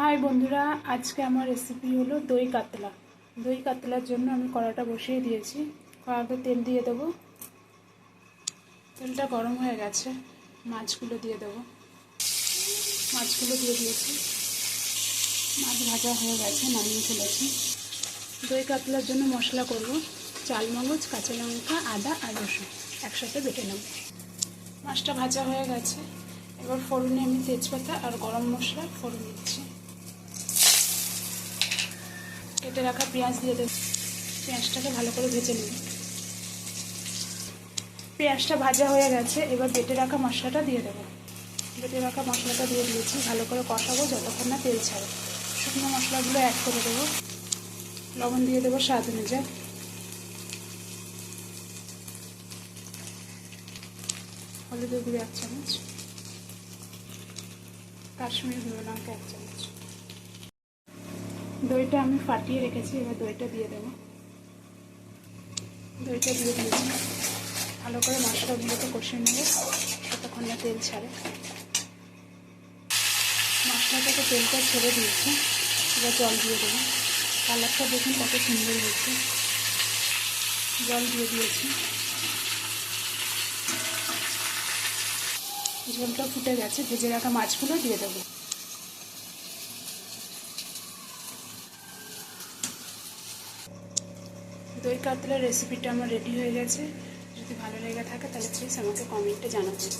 High বন্ধুরা, আজকে আমার রেসিপি হলো দই কাতলা। দই কাতলার জন্য আমি কড়াটা বসিয়ে দিয়েছি। কড়াতে তেল দিয়ে দেবো। তেলটা গরম হয়ে গেছে, মাছগুলো দিয়ে দেবো। মাছগুলো দিয়ে দিয়েছি, মাছ ভাজা হয়ে গেছে, নামিয়ে ফেলেছি। দই কাতলার জন্য মশলা করব। চালমগজ, কাঁচা লঙ্কা, আদা আর রসুন একসাথে বেটে নেব। মাছটা ভাজা হয়ে গেছে, এবার ফোড়নে আমি তেজপাতা আর গরম মশলা ফোড়ন দিচ্ছি। কেটে রাখা পেঁয়াজ দিয়ে দেব। পেঁয়াজটাকে ভালো করে ভেজে নেব। পেঁয়াজটা ভাজা হয়ে গেছে, এবার বেটে রাখা মশলাটা দিয়ে দেবো। বেটে রাখা মশলাটা দিয়ে দিয়েছি, ভালো করে কষাবো যতক্ষণ না তেল ছাড়ে। শুকনো মশলাগুলো অ্যাড করে দেবো। লবণ দিয়ে দেবো স্বাদ অনুযায়ী। হলুদের গুঁড়ো 1 চামচ, কাশ্মীরি গুঁড়ো লঙ্কা 1 চামচ। দইটা আমি ফাটিয়ে রেখেছি, এবার দইটা দিয়ে দেবো। দইটা দিয়ে দিয়েছি, ভালো করে মশলাগুলোকে কষিয়ে নেব যতক্ষণ না তেল ছাড়ে। মশলা থেকে তেলটা ছেড়ে দিয়েছি, এবার জল দিয়ে দেবো। কালারটা দেখুন কত সুন্দর হয়েছে। জল দিয়ে দিয়েছি, ঝোলটা ফুটে গেছে, ভেজে রাখা মাছগুলো দিয়ে দেবো। দই কাতলার রেসিপিটা আমার রেডি হয়ে গেছে। যদি ভালো লেগে থাকে তাহলে প্লিজ আমাকে কমেন্টে জানাবেন।